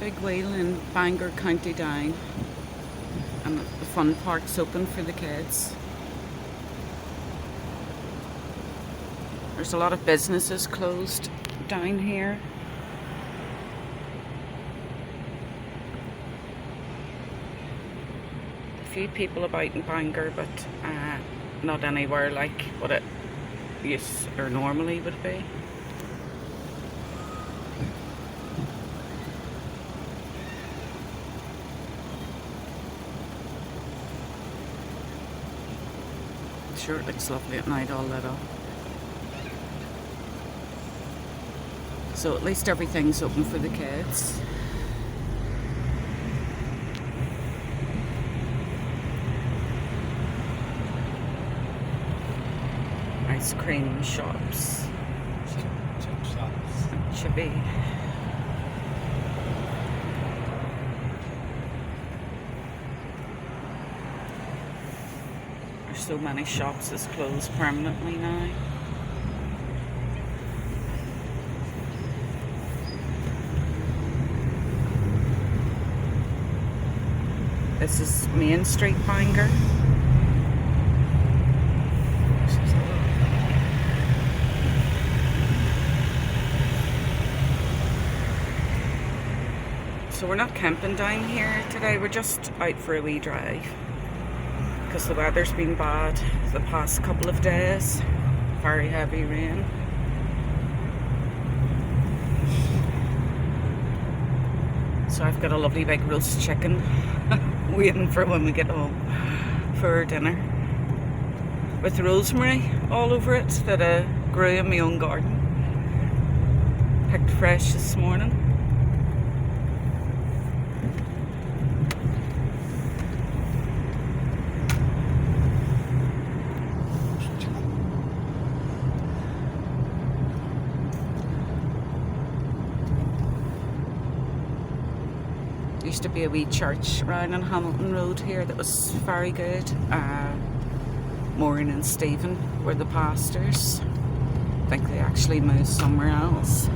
big wheel in Bangor, County Down, and the fun park's open for the kids. There's a lot of businesses closed down here. A few people about in Bangor, but not anywhere like what it used or normally would be. Sure, it looks lovely at night, all lit up. So at least everything's open for the kids. Ice cream shops. Chip shops. Chippy. There's so many shops that's closed permanently now. This is Main Street, Bangor. So we're not camping down here today, we're just out for a wee drive because the weather's been bad the past couple of days. Very heavy rain. So I've got a lovely big roast chicken waiting for when we get home for dinner, with rosemary all over it that I grew in my own garden, picked fresh this morning. Used to be a wee church around on Hamilton Road here that was very good. Maureen and Stephen were the pastors. I think they actually moved somewhere else.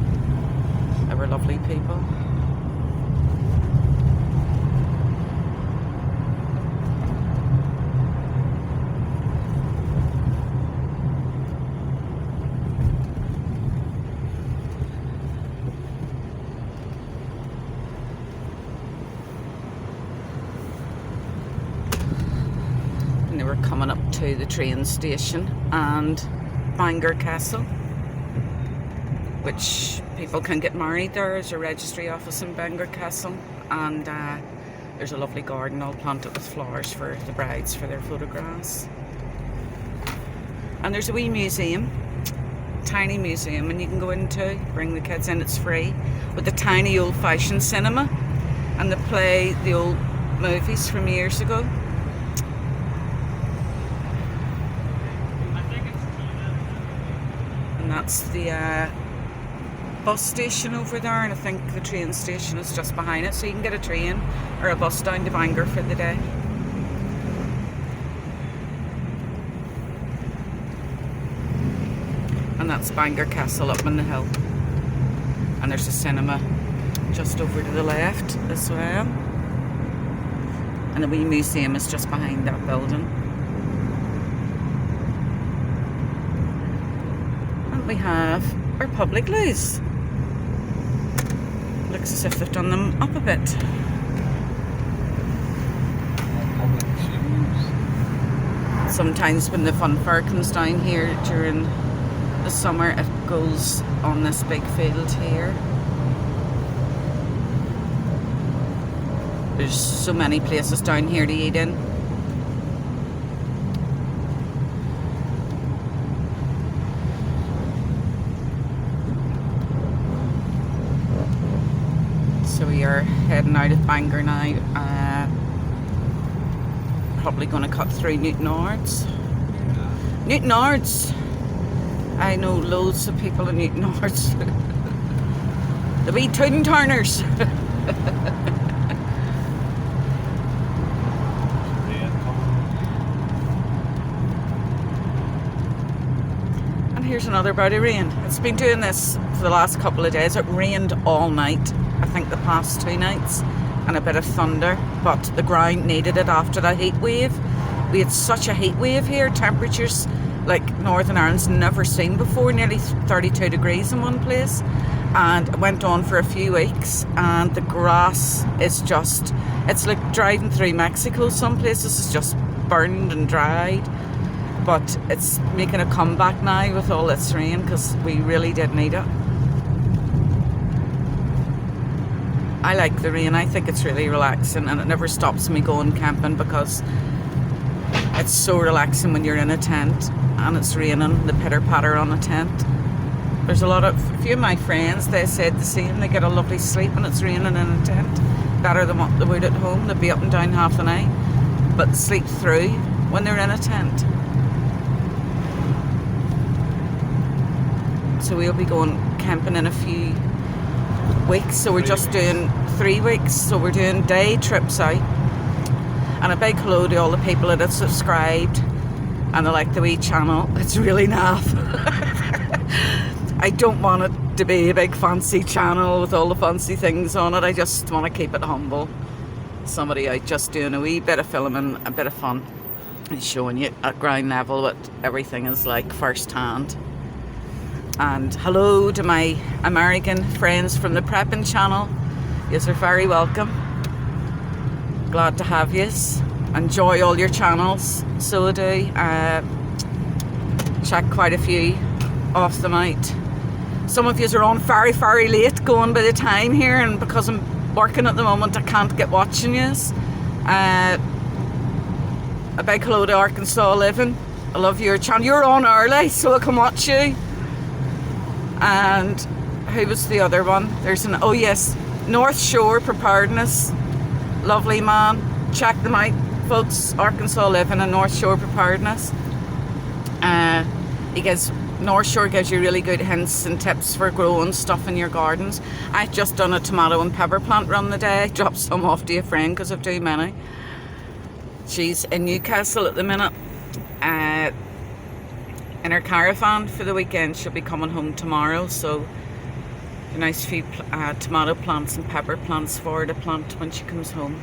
They were lovely people. They were coming up to the train station and Bangor Castle, which people can get married there. There's a registry office in Bangor Castle, and there's a lovely garden all planted with flowers for the brides for their photographs. And there's a wee museum, tiny museum, and you can go into, bring the kids in, it's free, with a tiny old-fashioned cinema, and they play the old movies from years ago. And that's the bus station over there, and I think the train station is just behind it, so you can get a train or a bus down to Bangor for the day. And that's Bangor Castle up on the hill, and there's a cinema just over to the left as well, and the wee museum is just behind that building. We have our public loos. Looks as if they've done them up a bit. Sometimes when the fun fair comes down here during the summer, it goes on this big field here. There's so many places down here to eat in. So we are heading out of Bangor now. Probably going to cut through Newtonards. Newtonards! I know loads of people in Newtonards. The wee tune turners. And here's another bout of rain. It's been doing this for the last couple of days. It rained all night. I think, the past 2 nights, and a bit of thunder, but the ground needed it after that heat wave. We had such a heat wave here, temperatures like Northern Ireland's never seen before, nearly 32 degrees in one place, and it went on for a few weeks, and the grass is just, it's like driving through Mexico. Some places it's just burned and dried, but it's making a comeback now with all this rain, because we really did need it. I like the rain. I think it's really relaxing, and it never stops me going camping, because it's so relaxing when you're in a tent and it's raining, the pitter patter on a tent. There's a few of my friends, they said the same. They get a lovely sleep when it's raining in a tent, better than what they would at home. They'd be up and down half the night, but sleep through when they're in a tent. So we'll be going camping in a few weeks. So we're just doing 3 weeks. So we're doing day trips out. And a big hello to all the people that have subscribed and they like the wee channel. It's really naff. I don't want it to be a big fancy channel with all the fancy things on it. I just want to keep it humble. Somebody out just doing a wee bit of filming, a bit of fun, and showing you at ground level what everything is like firsthand. And hello to my American friends from the Prepping channel. Yous are very welcome. Glad to have yous. Enjoy all your channels. So I do. Check quite a few off them out. Some of yous are on very, very late going by the time here, and because I'm working at the moment I can't get watching yous. A big hello to Arkansas Living. I love your channel. You're on early, so I can watch you. And who was the other one? There's oh yes, North Shore Preparedness. Lovely man. Check them out, folks. Arkansas Living and North Shore Preparedness. North Shore gives you really good hints and tips for growing stuff in your gardens. I've just done a tomato and pepper plant run the day. Dropped some off to a friend because I've too many. She's in Newcastle at the minute. In her caravan for the weekend. She'll be coming home tomorrow, so a nice few tomato plants and pepper plants for her to plant when she comes home.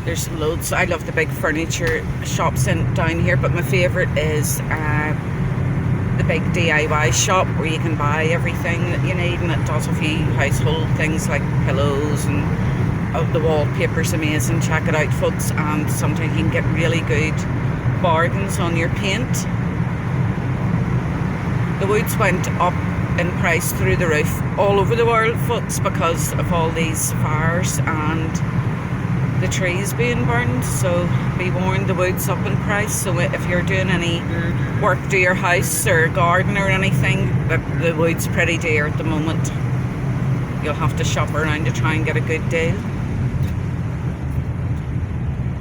There's some loads. I love the big furniture shops down here, but my favourite is the big DIY shop where you can buy everything that you need, and it does a few household things like pillows, and the wallpaper's amazing. Check it out, folks. And sometimes you can get really good bargains on your paint. The woods went up in price through the roof all over the world, folks, because of all these fires and the trees being burned. So be warned, the wood's up in price. So if you're doing any work to your house or garden or anything, the wood's pretty dear at the moment. You'll have to shop around to try and get a good deal.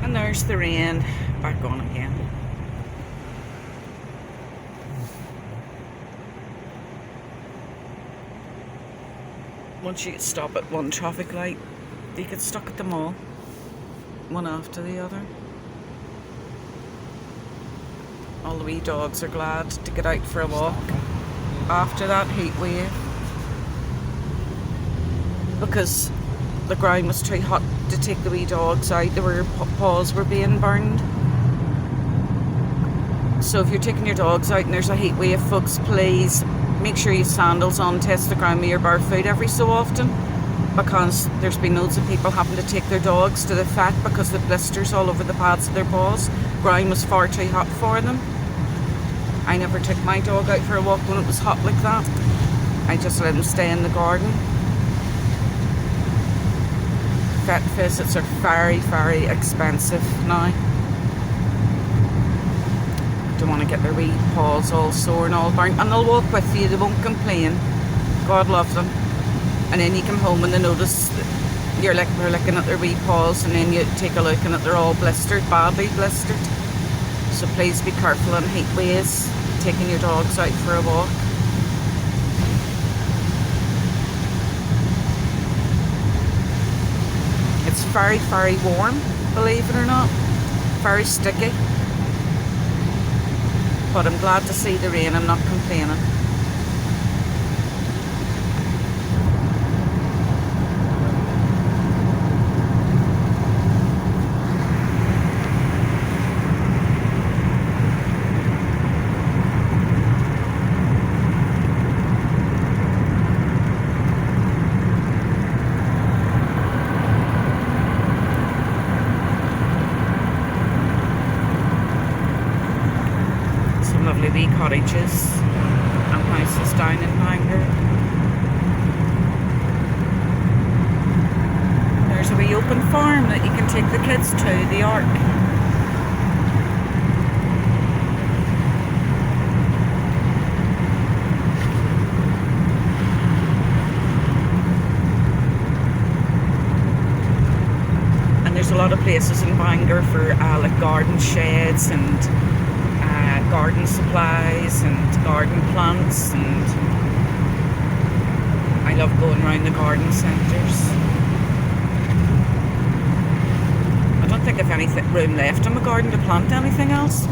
And there's the rain back on again. Once you stop at one traffic light, you get stuck at them all, one after the other. All the wee dogs are glad to get out for a walk after that heat wave, because the ground was too hot to take the wee dogs out. Their paws were being burned. So if you're taking your dogs out and there's a heat wave, folks, please make sure you have sandals on, test the ground with your bare foot every so often, because there's been loads of people having to take their dogs to the vet because the blisters all over the pads of their paws. Ground was far too hot for them. I never took my dog out for a walk when it was hot like that. I just let him stay in the garden. Vet visits are very, very expensive now. Don't want to get their wee paws all sore and all burnt, and they'll walk with you, they won't complain. God love them. And then you come home and they notice that they're looking at their wee paws, and then you take a look and that they're all blistered, badly blistered. So please be careful on heat waves, taking your dogs out for a walk. It's very, very warm, believe it or not. Very sticky. But I'm glad to see the rain, I'm not complaining. Lovely wee cottages and houses down in Bangor. There's a wee open farm that you can take the kids to, the Ark. And there's a lot of places in Bangor for like garden sheds and garden supplies and garden plants, and I love going around the garden centres. I don't think I've any room left in my garden to plant anything else.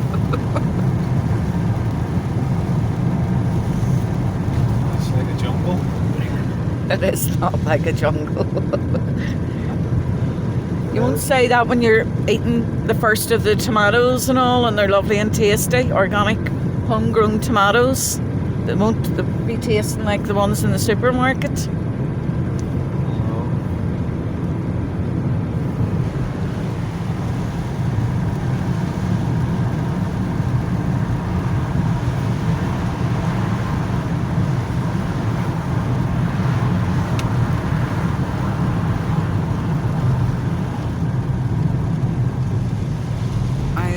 It's like a jungle. It is not like a jungle. You won't say that when you're eating the first of the tomatoes and all, and they're lovely and tasty, organic, homegrown tomatoes. They won't be tasting like the ones in the supermarket.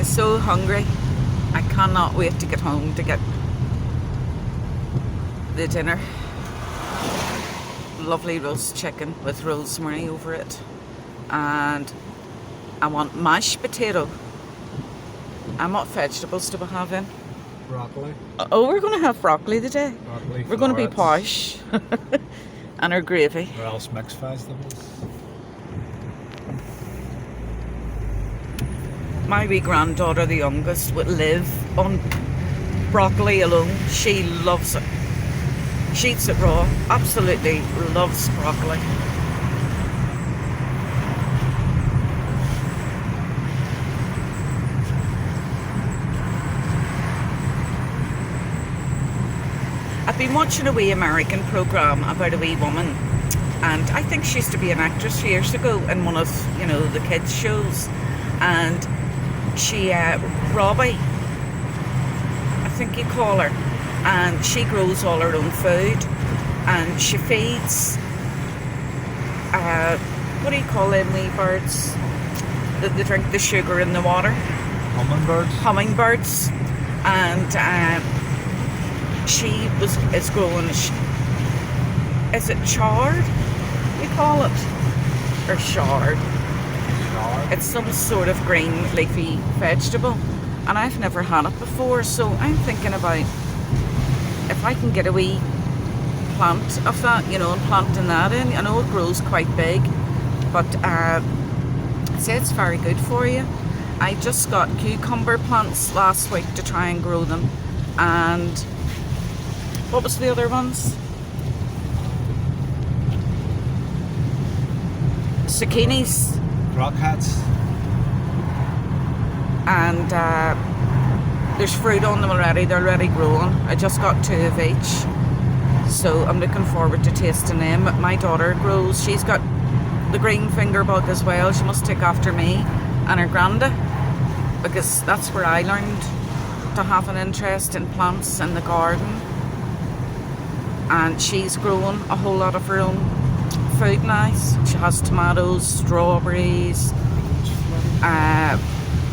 So hungry. I cannot wait to get home to get the dinner. Lovely roast chicken with rosemary over it, and I want mashed potato. And what vegetables do we have in? Broccoli. Oh, we're going to have broccoli today. Broccoli. We're going to be posh. And our gravy. Or else mixed vegetables. My wee granddaughter, the youngest, would live on broccoli alone. She loves it. She eats it raw. Absolutely loves broccoli. I've been watching a wee American programme about a wee woman, and I think she used to be an actress years ago in one of, you know, the kids' shows, and she, Robbie, I think you call her, and she grows all her own food, and she feeds, what do you call them wee birds that they drink the sugar in the water? Hummingbirds. Hummingbirds. And she is growing, is it chard you call it, or chard? It's some sort of green leafy vegetable, and I've never had it before, so I'm thinking about if I can get a wee plant of that, you know, and planting that in. I know it grows quite big, but I'd say it's very good for you. I just got cucumber plants last week to try and grow them, and what was the other ones? Zucchinis. Crockheads. And there's fruit on them already. They're already growing. I just got 2 of each, so I'm looking forward to tasting them. My daughter grows, she's got the green finger bug as well. She must take after me and her granda, because that's where I learned to have an interest in plants in the garden. And she's growing a whole lot of her own food now. She has tomatoes, strawberries,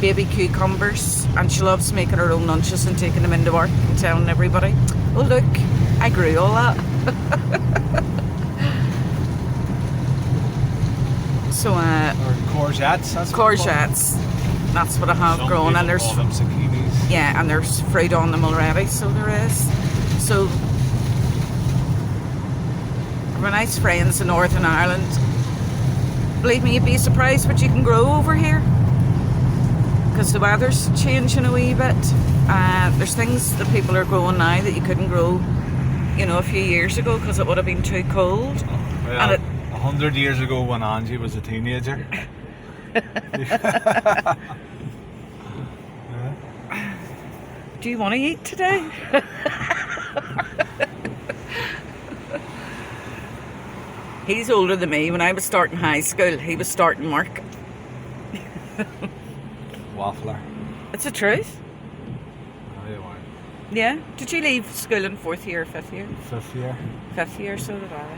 baby cucumbers, and she loves making her own lunches and taking them into work and telling everybody, oh look, I grew all that. So or courgettes. That's courgettes. That's what I have grown, and there's them zucchinis. Yeah, and there's fruit on them already, so there is. So my nice friends in Northern Ireland, believe me, you'd be surprised what you can grow over here. because the weather's changing a wee bit. There's things that people are growing now that you couldn't grow, you know, a few years ago because it would have been too cold. Well, And 100 years ago when Angie was a teenager. Do you want to eat today? He's older than me. When I was starting high school, he was starting work. Waffler. It's the truth. Oh, you weren't. Yeah. Did you leave school in 4th year or 5th year? 5th year. 5th year, so did I.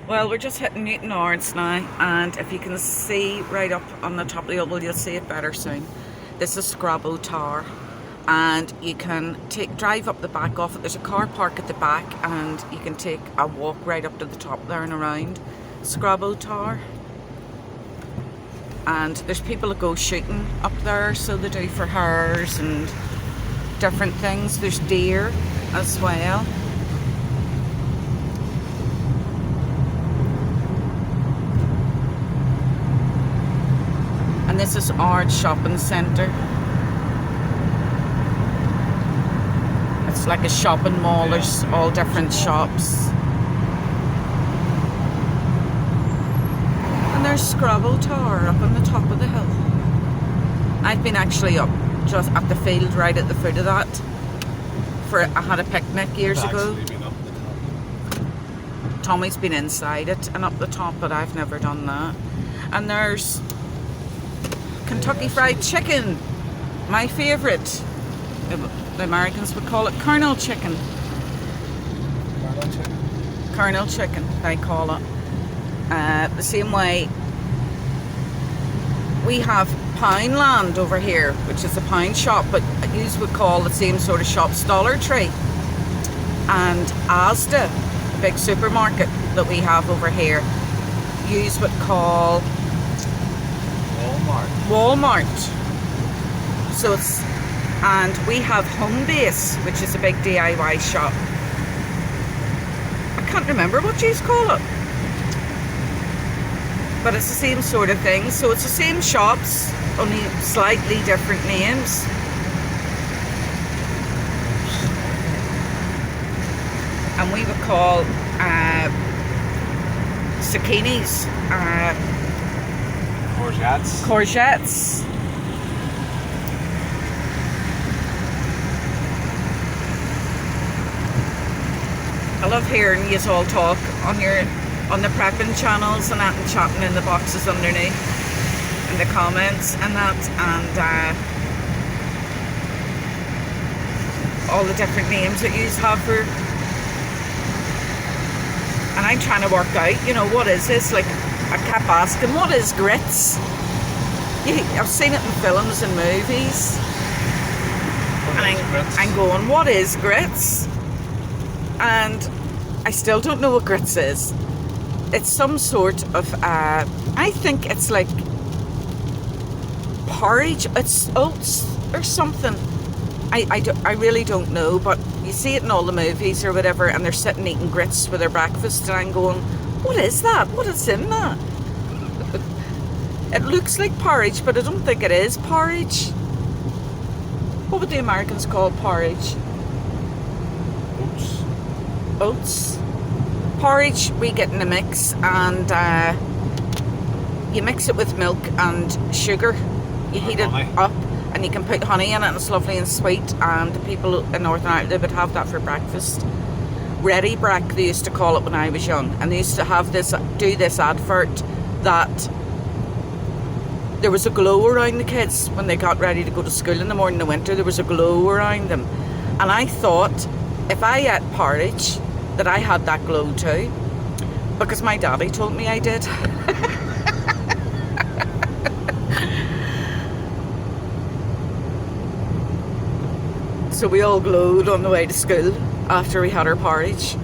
Well, we're just hitting Newtonards now, and if you can see right up on the top of the oval, you'll see it better soon. This is Scrabo Tower, and you can drive up the back of it. There's a car park at the back, and you can take a walk right up to the top there and around Scrabo Tower. And there's people that go shooting up there, so they do for hares and different things. There's deer as well. And this is Ard Shopping Centre. It's like a shopping mall. There's all different shops. And there's Scrabo Tower up on the top of the hill. I've been actually up just at the field right at the foot of that. I had a picnic years ago. Been up the top. Tommy's been inside it and up the top, but I've never done that. And there's Kentucky Fried Chicken, my favourite. The Americans would call it Colonel Chicken. Colonel chicken. Colonel Chicken, they call it. The same way we have Poundland over here, which is a pound shop, but you would call the same sort of shops Dollar Tree. And Asda, the big supermarket that we have over here, you would call Walmart. So it's, and we have Home Base, which is a big DIY shop. I can't remember what you call it, but it's the same sort of thing. So it's the same shops, only slightly different names. And we would call zucchinis courgettes. I love hearing you all talk on the prepping channels and that, and chatting in the boxes underneath and the comments and that, and all the different names that you have for. And I'm trying to work out, you know, what is this? Like, I kept asking, what is grits? I've seen it in films and movies. And I'm going, what is grits? And I still don't know what grits is. It's some sort of, I think it's like porridge. It's oats or something. I really don't know, but you see it in all the movies or whatever, and they're sitting eating grits for their breakfast, and I'm going, what is that? What is in that? It looks like porridge, but I don't think it is porridge. What would the Americans call porridge? Oats. Porridge we get in a mix, and you mix it with milk and sugar. You heat it up, and you can put honey in it, and it's lovely and sweet. And the people in Northern Ireland, they would have that for breakfast. Ready Breck, they used to call it when I was young, and they used to have do this advert that there was a glow around the kids when they got ready to go to school in the morning in the winter. There was a glow around them, and I thought if I ate porridge that I had that glow too, because my daddy told me I did. So we all glowed on the way to school after we had our porridge.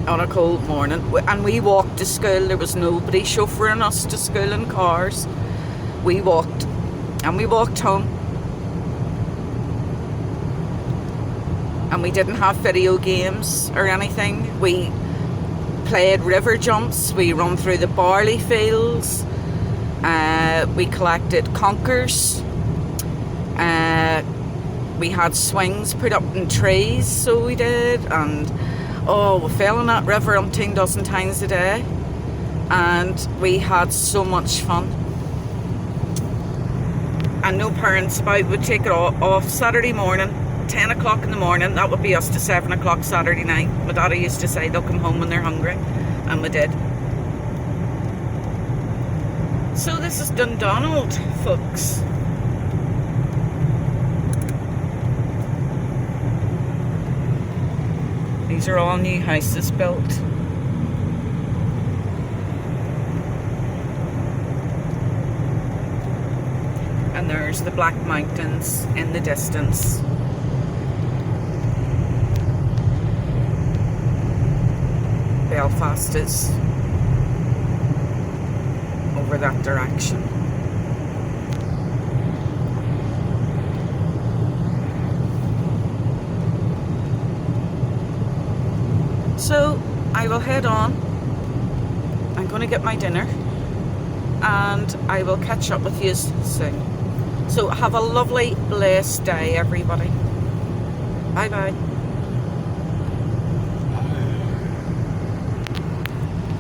On a cold morning. And we walked to school. There was nobody chauffeuring us to school in cars. We walked. And we walked home. And we didn't have video games or anything. We played river jumps, we run through the barley fields, we collected conkers, we had swings put up in trees, so we did, and oh, we fell in that river umpteen dozen times a day, and we had so much fun. And no parents about, would take it off Saturday morning, 10 o'clock in the morning, that would be us to 7 o'clock Saturday night. My daddy used to say they'll come home when they're hungry, and we did. So this is Dundonald, folks. These are all new houses built. And there's the Black Mountains in the distance. Belfast is over that direction. So I will head on. I'm going to get my dinner and I will catch up with you soon. So have a lovely, blessed day, everybody. Bye bye.